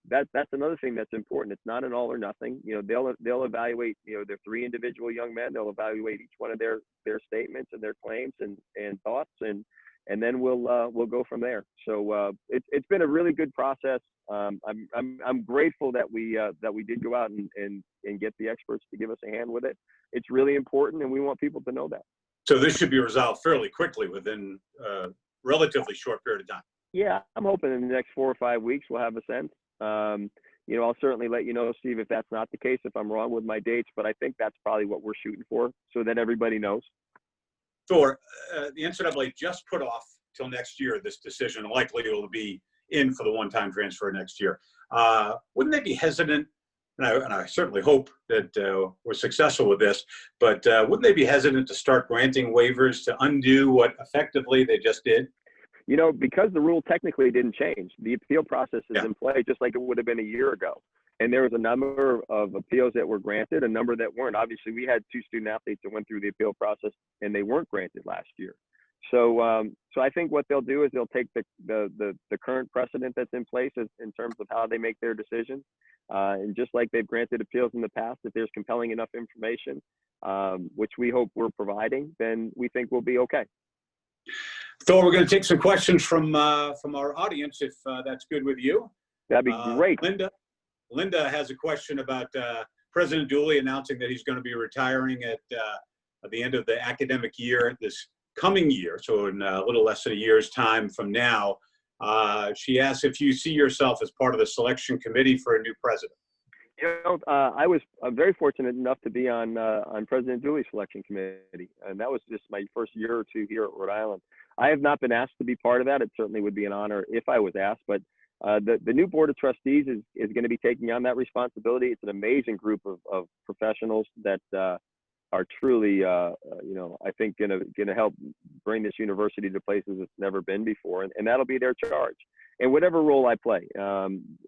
that's another thing that's important. It's not an all or nothing. They'll evaluate their 3 individual young men. They'll evaluate each one of their statements and their claims and thoughts, and then we'll go from there. So it's been a really good process. I'm grateful that we did go out and get the experts to give us a hand with it. It's really important, and we want people to know that. So this should be resolved fairly quickly within a relatively short period of time. Yeah, I'm hoping in the next 4 or 5 weeks we'll have a sense. I'll certainly let you know, Steve, if that's not the case, if I'm wrong with my dates, but I think that's probably what we're shooting for, so that everybody knows. Thorr, the NCAA just put off till next year this decision. Likely it will be in for the one-time transfer next year. Wouldn't they be hesitant? And I certainly hope that we're successful with this, but wouldn't they be hesitant to start granting waivers to undo what effectively they just did? Because the rule technically didn't change, the appeal process is in play just like it would have been a year ago. And there was a number of appeals that were granted, a number that weren't. Obviously, we had 2 student athletes that went through the appeal process and they weren't granted last year. So I think what they'll do is they'll take the current precedent that's in place in terms of how they make their decisions. And just like they've granted appeals in the past, if there's compelling enough information, which we hope we're providing, then we think we'll be okay. Thorr, we're going to take some questions from our audience, if that's good with you. That'd be great. Linda has a question about President Dooley announcing that he's going to be retiring at the end of the academic year this coming year, so in a little less than a year's time from now. She asks if you see yourself as part of the selection committee for a new president. I was very fortunate enough to be on President Dooley's selection committee, and that was just my first year or 2 here at Rhode Island. I have not been asked to be part of that. It certainly would be an honor if I was asked, but the new board of trustees is going to be taking on that responsibility. It's an amazing group of professionals that are truly, I think, going to help bring this university to places it's never been before, and that'll be their charge. And whatever role I play,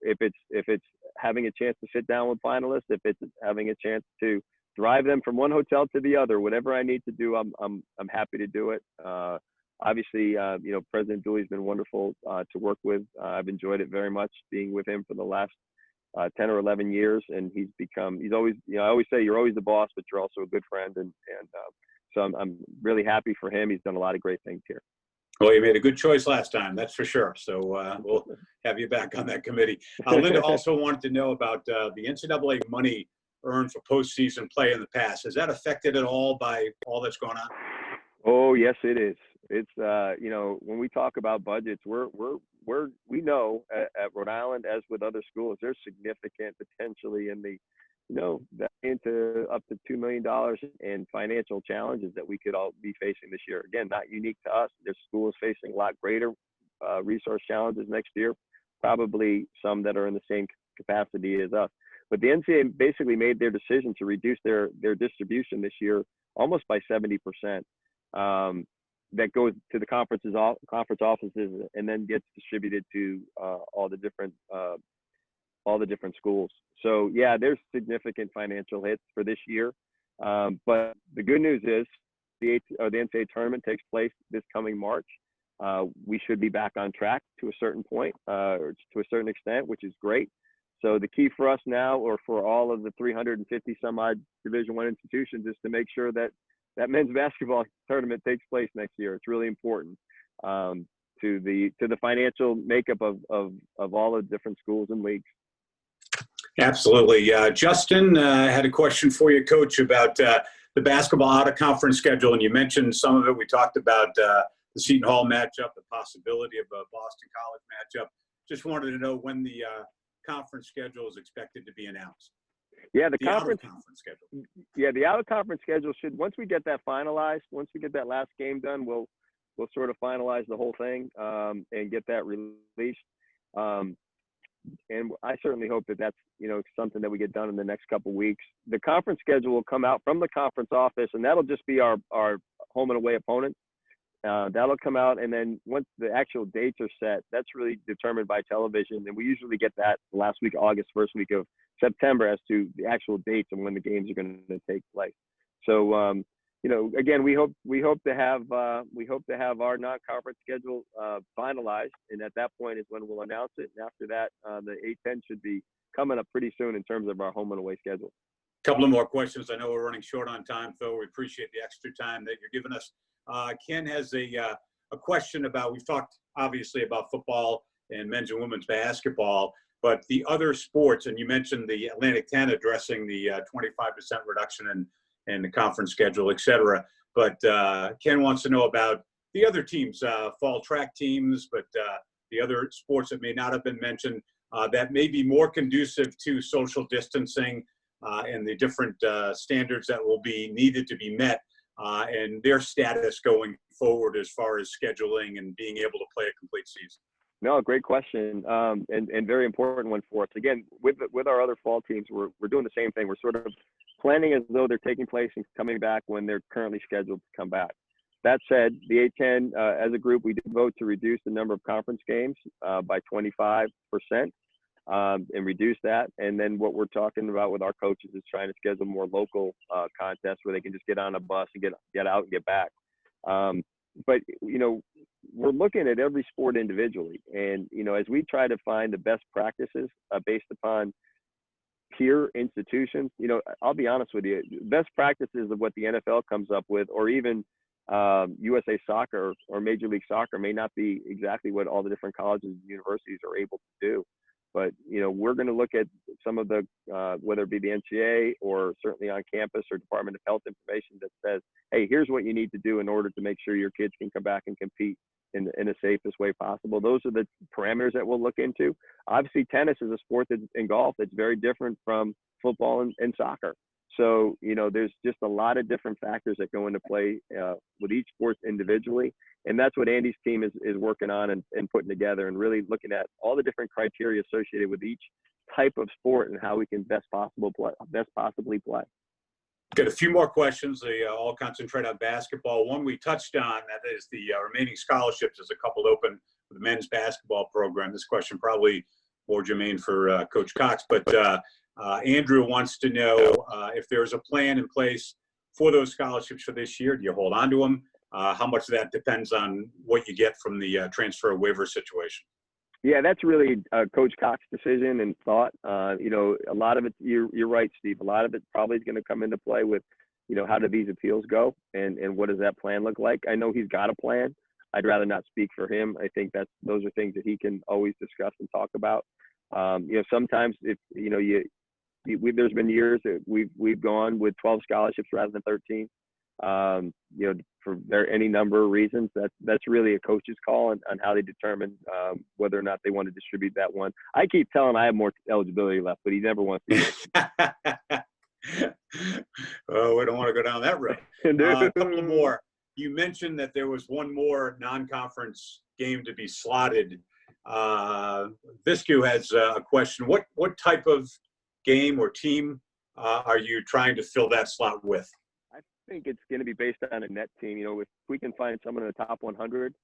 if it's having a chance to sit down with finalists, if it's having a chance to drive them from one hotel to the other, whatever I need to do, I'm happy to do it. Obviously, President Dooley's been wonderful to work with. I've enjoyed it very much being with him for the last 10 or 11 years, and he's always, I always say you're always the boss, but you're also a good friend, and so I'm really happy for him. He's done a lot of great things here. Well, you made a good choice last time, that's for sure. So we'll have you back on that committee. Linda also wanted to know about the NCAA money earned for postseason play in the past. Is that affected at all by all that's going on? Oh, yes, it is. It's when we talk about budgets, we know at Rhode Island, as with other schools, there's significant potentially in the into up to $2 million in financial challenges that we could all be facing this year. Again, not unique to us. There's schools facing a lot greater resource challenges next year, probably some that are in the same capacity as us. But the NCAA basically made their decision to reduce their distribution this year almost by 70%. That goes to the conference offices and then gets distributed to all the different schools. So yeah, there's significant financial hits for this year. But the good news is the NCAA tournament takes place this coming March. We should be back on track to a certain point, or to a certain extent, which is great. So the key for us now, or for all of the 350 some odd Division I institutions, is to make sure that men's basketball tournament takes place next year. It's really important to the financial makeup of all the different schools and leagues. Absolutely. Justin had a question for you, Coach, about the basketball out-of-conference schedule, and you mentioned some of it. We talked about the Seton Hall matchup, the possibility of a Boston College matchup. Just wanted to know when the conference schedule is expected to be announced. Yeah, the The out of conference. conference schedule. Yeah, the out of conference schedule should, once we get that finalized, once we get that last game done, we'll sort of finalize the whole thing and get that released. And I certainly hope that that's, something that we get done in the next couple of weeks. The conference schedule will come out from the conference office, and that'll just be our home and away opponents. That'll come out, and then once the actual dates are set, that's really determined by television. And we usually get that last week of August, first week of September, as to the actual dates and when the games are going to take place. So, again, we hope to have our non-conference schedule finalized, and at that point is when we'll announce it. And after that, the A-10 should be coming up pretty soon in terms of our home and away schedule. Couple of more questions. I know we're running short on time, Phil. We appreciate the extra time that you're giving us. Ken has a question about, we've talked obviously about football and men's and women's basketball, but the other sports, and you mentioned the Atlantic 10 addressing the 25% reduction in the conference schedule, et cetera. But Ken wants to know about the other teams, fall track teams, but the other sports that may not have been mentioned that may be more conducive to social distancing and the different standards that will be needed to be met. And their status going forward as far as scheduling and being able to play a complete season? No, great question, and very important one for us. Again, with our other fall teams, we're doing the same thing. We're sort of planning as though they're taking place and coming back when they're currently scheduled to come back. That said, the A-10, as a group, we did vote to reduce the number of conference games by 25%. And reduce that. And then what we're talking about with our coaches is trying to schedule more local contests where they can just get on a bus and get out and get back. But, we're looking at every sport individually. And, as we try to find the best practices based upon peer institutions, I'll be honest with you, best practices of what the NFL comes up with, or even USA Soccer or Major League Soccer, may not be exactly what all the different colleges and universities are able to do. But, we're going to look at some of the, whether it be the NCAA or certainly on campus or Department of Health information that says, hey, here's what you need to do in order to make sure your kids can come back and compete in the safest way possible. Those are the parameters that we'll look into. Obviously, tennis is a sport and golf that's very different from football and soccer. So, there's just a lot of different factors that go into play with each sport individually. And that's what Andy's team is working on and putting together, and really looking at all the different criteria associated with each type of sport and how we can best possibly play. Got a few more questions. They all concentrate on basketball. One we touched on, that is the remaining scholarships. There's a couple open with the men's basketball program. This question probably more germane for Coach Cox, but Andrew wants to know if there's a plan in place for those scholarships for this year. Do you hold on to them? How much of that depends on what you get from the transfer waiver situation? Yeah, that's really Coach Cox's decision and thought. A lot of it, you're right, Steve. A lot of it probably is going to come into play with, how do these appeals go and what does that plan look like? I know he's got a plan. I'd rather not speak for him. I think those are things that he can always discuss and talk about. Sometimes if, there's been years that we've gone with 12 scholarships rather than 13. For any number of reasons. That's really a coach's call on how they determine whether or not they want to distribute that one. I keep telling him I have more eligibility left, but he never wants to. Oh, we don't want to go down that road. A couple more. You mentioned that there was one more non-conference game to be slotted. Viscu has a question. What type of game or team are you trying to fill that slot with? I think it's going to be based on a net team. If we can find someone in the top 100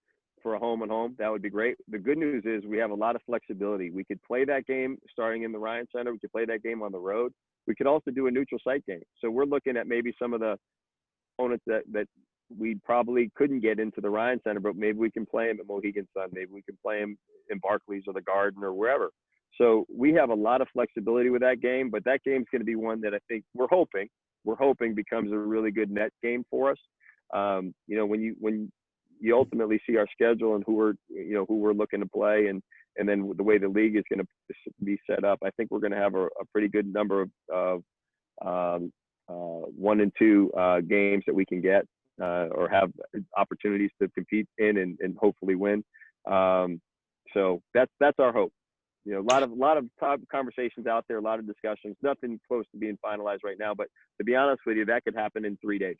for a home and home, that would be great. The good news is we have a lot of flexibility. We could play that game starting in the Ryan Center. We could play that game on the road. We could also do a neutral site game. So we're looking at maybe some of the opponents that we probably couldn't get into the Ryan Center, but maybe we can play them at Mohegan Sun. Maybe we can play them in Barclays or the Garden or wherever. So we have a lot of flexibility with that game, but that game's going to be one that I think we're hoping becomes a really good net game for us. When you ultimately see our schedule and who we're looking to play, and then the way the league is going to be set up, I think we're going to have a pretty good number of 1 and 2 games that we can get or have opportunities to compete in and hopefully win. So that's our hope. a lot of top conversations out there, a lot of discussions, nothing close to being finalized right now. But to be honest with you, that could happen in 3 days.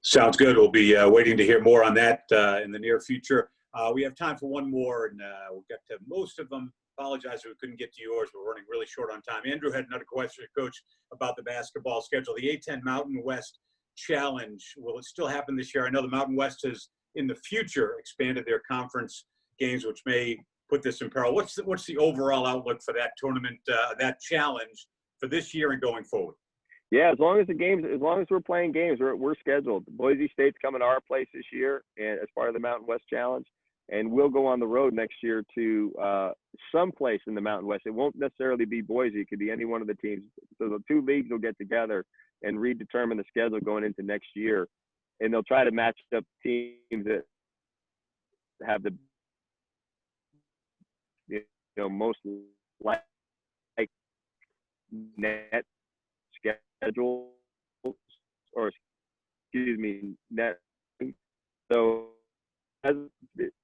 Sounds good. We'll be waiting to hear more on that in the near future. We have time for one more, and we'll get to most of them. Apologize if we couldn't get to yours. We're running really short on time. Andrew had another question, Coach, about the basketball schedule. The A10 Mountain West Challenge, will it still happen this year? I know the Mountain West has, in the future, expanded their conference games, which may put this in peril. What's the overall outlook for that tournament, that challenge for this year and going forward? Yeah, as long as we're playing games, we're scheduled. Boise State's coming to our place this year, and as part of the Mountain West Challenge, and we'll go on the road next year to some place in the Mountain West. It won't necessarily be Boise; it could be any one of the teams. So the two leagues will get together and redetermine the schedule going into next year, and they'll try to match up teams that have the most like net schedule, or excuse me, net. So as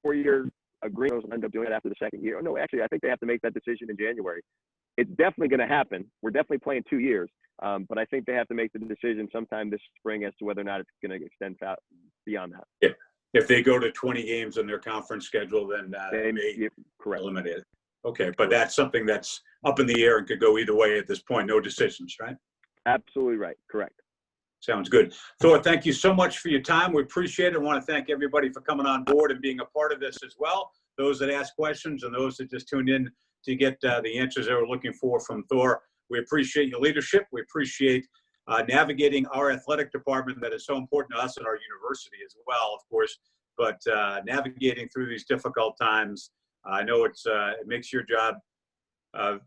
4-year agreement will end up doing it after the second year. No, actually, I think they have to make that decision in January. It's definitely going to happen. We're definitely playing 2 years, but I think they have to make the decision sometime this spring as to whether or not it's going to extend beyond that. Yeah. If they go to 20 games in their conference schedule, then they may eliminate it. Okay, but that's something that's up in the air and could go either way at this point. No decisions, right? Absolutely right. Correct. Sounds good. Thorr, thank you so much for your time. We appreciate it. I want to thank everybody for coming on board and being a part of this as well. Those that asked questions and those that just tuned in to get the answers they were looking for from Thorr. We appreciate your leadership. We appreciate navigating our athletic department that is so important to us and our university as well, of course, but navigating through these difficult times. I know it makes your job of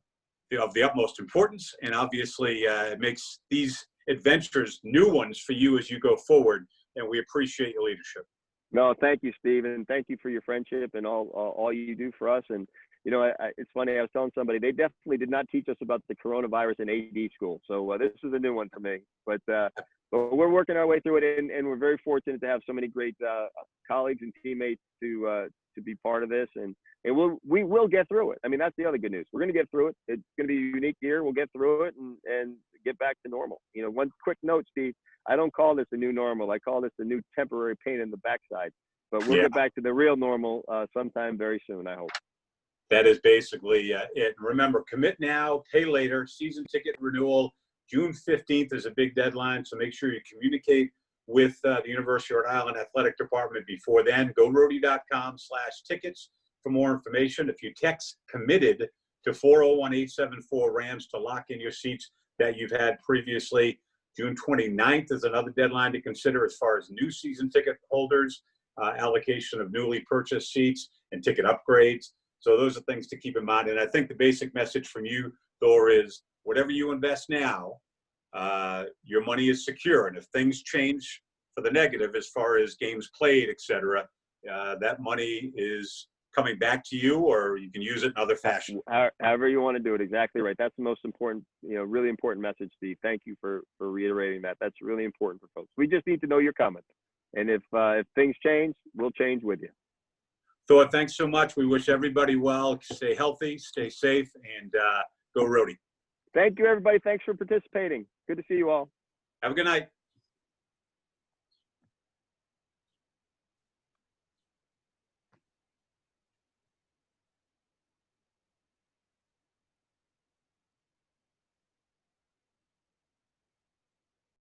the utmost importance, and obviously it makes these adventures new ones for you as you go forward, and we appreciate your leadership. No, thank you, Steve, and thank you for your friendship and all you do for us. And it's funny, I was telling somebody, they definitely did not teach us about the coronavirus in AD school, so this is a new one for me. But we're working our way through it, and we're very fortunate to have so many great colleagues and teammates to be part of this, and we will get through it. I mean, that's the other good news. We're going to get through it. It's going to be a unique year. We'll get through it and get back to normal. One quick note, Steve, I don't call this a new normal. I call this a new temporary pain in the backside. But we'll get back to the real normal sometime very soon, I hope. That is basically it. Remember, commit now, pay later. Season ticket renewal, June 15th is a big deadline, so make sure you communicate with the University of Rhode Island Athletic Department before then. Go Rhody.com/tickets for more information. If you text committed to 401-874-RAMS to lock in your seats that you've had previously. June 29th is another deadline to consider as far as new season ticket holders, allocation of newly purchased seats and ticket upgrades. So those are things to keep in mind. And I think the basic message from you, Thorr, is whatever you invest now, your money is secure. And if things change for the negative as far as games played, et cetera, that money is coming back to you, or you can use it in other fashion. However you want to do it. Exactly right. That's the most important, really important message, Steve. Thank you for reiterating that. That's really important for folks. We just need to know you're coming. And if things change, we'll change with you. Thorr, thanks so much. We wish everybody well. Stay healthy, stay safe, and go Rhody. Thank you, everybody. Thanks for participating. Good to see you all. Have a good night.